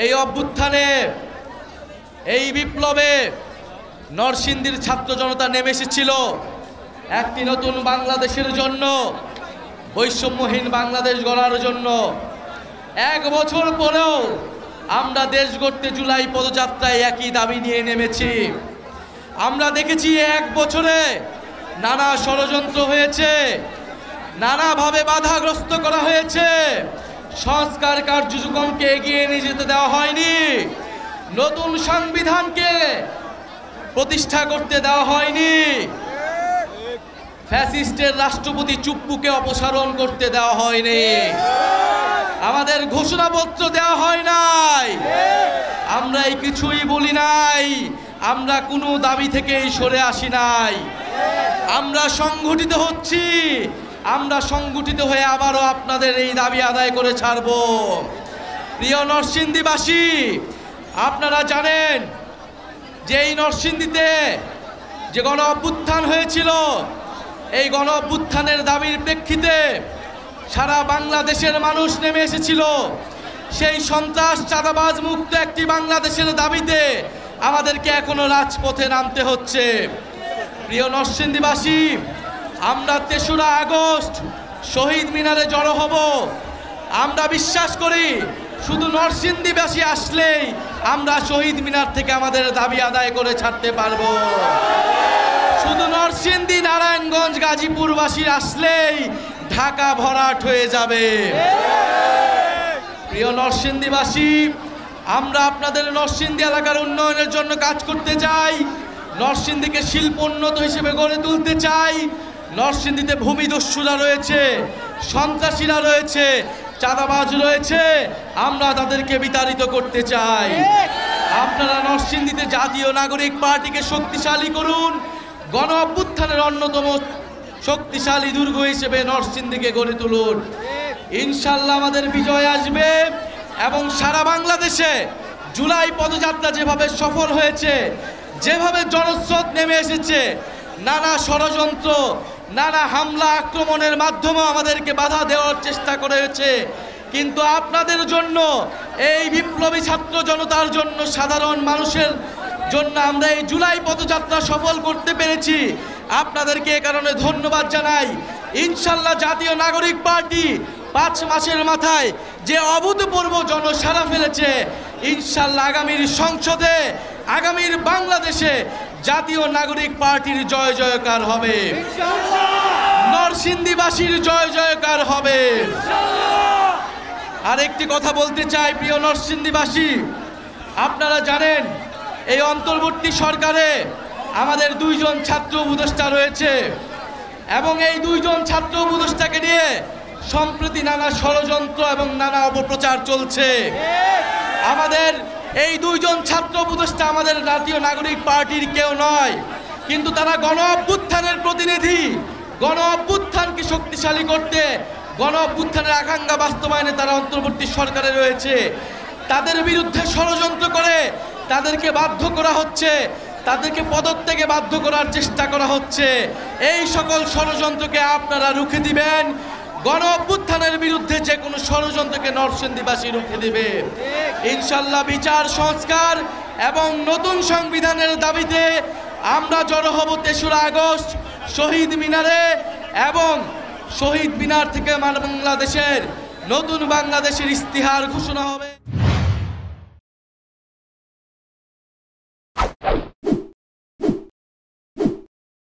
এই অভ্যুত্থানে এই বিপ্লবে নরসিংদীর ছাত্র জনতা নেমে এসেছিল একটি নতুন বাংলাদেশের জন্য, বৈষম্যহীন বাংলাদেশ গড়ার জন্য। 1 বছর পরেও আমরা দেশ গড়তে জুলাই পদযাত্রায় একই দাবি নিয়ে নেমেছি। আমরা দেখেছি 1 বছরে নানা ষড়যন্ত্র হয়েছে, নানাভাবে বাধাগ্রস্ত করা হয়েছে, সংস্কার কার্যক্রমকে এগিয়ে নিয়ে যেতে দেওয়া হয়নি, নতুন সংবিধানকে প্রতিষ্ঠা করতে দেওয়া হয়নি, ফ্যাসিস্টের রাষ্ট্রপতি চুপ্পুকে অপসারণ করতে দেওয়া হয়নি, আমাদের ঘোষণাপত্র দেওয়া হয় নাই, আমরা এই কিছুই বলি নাই, আমরা কোনো দাবি থেকেই সরে আসি নাই। আমরা সংগঠিত হচ্ছি, আমরা সংগঠিত হয়ে আবারও আপনাদের এই দাবি আদায় করে ছাড়ব। প্রিয় নরসিংদীবাসী, আপনারা জানেন যে এই নরসিংদীতে যে গণ অভ্যুত্থান হয়েছিল, এই গণ অভ্যুত্থানের দাবির প্রেক্ষিতে সারা বাংলাদেশের মানুষ নেমে এসেছিল। সেই সন্ত্রাস চাঁদাবাজ মুক্ত একটি বাংলাদেশের দাবিতে আমাদেরকে এখনো রাজপথে নামতে হচ্ছে। প্রিয় নরসিংদীবাসী, আমরা 3রা আগস্ট শহীদ মিনারে জড়ো হব। আমরা বিশ্বাস করি শুধু নরসিংদীবাসী আসলেই আমরা শহীদ মিনার থেকে আমাদের দাবি আদায় করে ছাড়তে পারবো। শুধু নরসিংদী, নারায়ণগঞ্জ, গাজীপুরবাসী আসলেই ঢাকা ভরাট হয়ে যাবে। প্রিয় নরসিংদীবাসী, আমরা আপনাদের নরসিংদী এলাকার উন্নয়নের জন্য কাজ করতে চাই, নরসিংদীকে শিল্প উন্নত হিসেবে গড়ে তুলতে চাই। নরসিংদীতে ভূমিদস্যুরা রয়েছে, সন্ত্রাসীরা রয়েছে, চাঁদাবাজ রয়েছে, আমরা তাদেরকে বিতাড়িত করতে চাই। আপনারা নরসিংদীতে জাতীয় নাগরিক পার্টিকে শক্তিশালী করুন, গণ অভ্যুত্থানের অন্যতম শক্তিশালী দুর্গ হিসেবে নরসিংদীকে গড়ে তুলুন। ইনশাল্লাহ আমাদের বিজয় আসবে এবং সারা বাংলাদেশে জুলাই পদযাত্রা যেভাবে সফল হয়েছে, যেভাবে জনস্রোত নেমে এসেছে, নানা ষড়যন্ত্র, নানা হামলা আক্রমণের মাধ্যমে আমাদেরকে বাধা দেওয়ার চেষ্টা করেছে, কিন্তু আপনাদের জন্য, এই বিপ্লবী ছাত্র জনতার জন্য, সাধারণ মানুষের জন্য আমরা এই জুলাই পদযাত্রা সফল করতে পেরেছি। আপনাদেরকে এ কারণে ধন্যবাদ জানাই। ইনশাল্লাহ জাতীয় নাগরিক পার্টি 5 মাসের মাথায় যে অভূতপূর্ব জনসাড়া ফেলেছে, ইনশাল্লাহ আগামীর সংসদে, আগামীর বাংলাদেশে জাতীয় নাগরিক পার্টির জয় জয়কার হবে, নরসিংদীবাসীর জয় জয়কার হবে। আর একটি কথা বলতে চাই, প্রিয় নরসিংদীবাসী, আপনারা জানেন এই অন্তর্বর্তী সরকারে আমাদের 2 জন ছাত্র উপদেষ্টা রয়েছে এবং এই 2 জন ছাত্র উপদেষ্টাকে নিয়ে সম্প্রতি নানা ষড়যন্ত্র এবং নানা অপপ্রচার চলছে। আমাদের এই 2 জন ছাত্র উপদেষ্টা আমাদের জাতীয় নাগরিক পার্টির কেউ নয়, কিন্তু তারা গণ অভ্যুত্থানের প্রতিনিধি। গণ অভ্যুত্থানকে শক্তিশালী করতে, গণ অভ্যুত্থানের আকাঙ্ক্ষা বাস্তবায়নে তারা অন্তর্বর্তী সরকারে রয়েছে। তাদের বিরুদ্ধে ষড়যন্ত্র করে তাদেরকে বাধ্য করা হচ্ছে, তাদেরকে পদত্যাগে বাধ্য করার চেষ্টা করা হচ্ছে। এই সকল ষড়যন্ত্রকে আপনারা রুখে দিবেন। গণ অভ্যুত্থানের বিরুদ্ধে যে কোনো ষড়যন্ত্রকে নরসিংদীবাসী রুখে দিবে। ইনশাল্লাহ বিচার, সংস্কার এবং নতুন সংবিধানের দাবিতে আমরা জড়ো হব 3রা আগস্ট শহীদ মিনারে এবং শহীদ মিনার থেকে বাংলাদেশের নতুন বাংলাদেশের ইস্তিহার ঘোষণা হবে।